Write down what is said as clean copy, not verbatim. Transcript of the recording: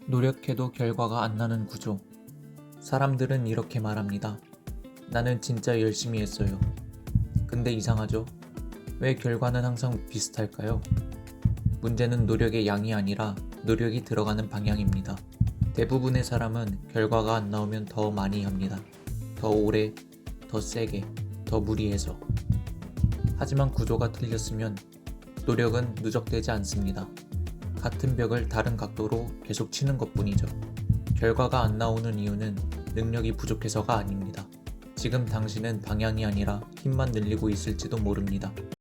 노력해도 결과가 안 나는 구조. 사람들은 이렇게 말합니다. 나는 진짜 열심히 했어요. 근데 이상하죠? 왜 결과는 항상 비슷할까요? 문제는 노력의 양이 아니라 노력이 들어가는 방향입니다. 대부분의 사람은 결과가 안 나오면 더 많이 합니다. 더 오래, 더 세게, 더 무리해서. 하지만 구조가 틀렸으면 노력은 누적되지 않습니다. 같은 벽을 다른 각도로 계속 치는 것뿐이죠. 결과가 안 나오는 이유는 능력이 부족해서가 아닙니다. 지금 당신은 방향이 아니라 힘만 늘리고 있을지도 모릅니다.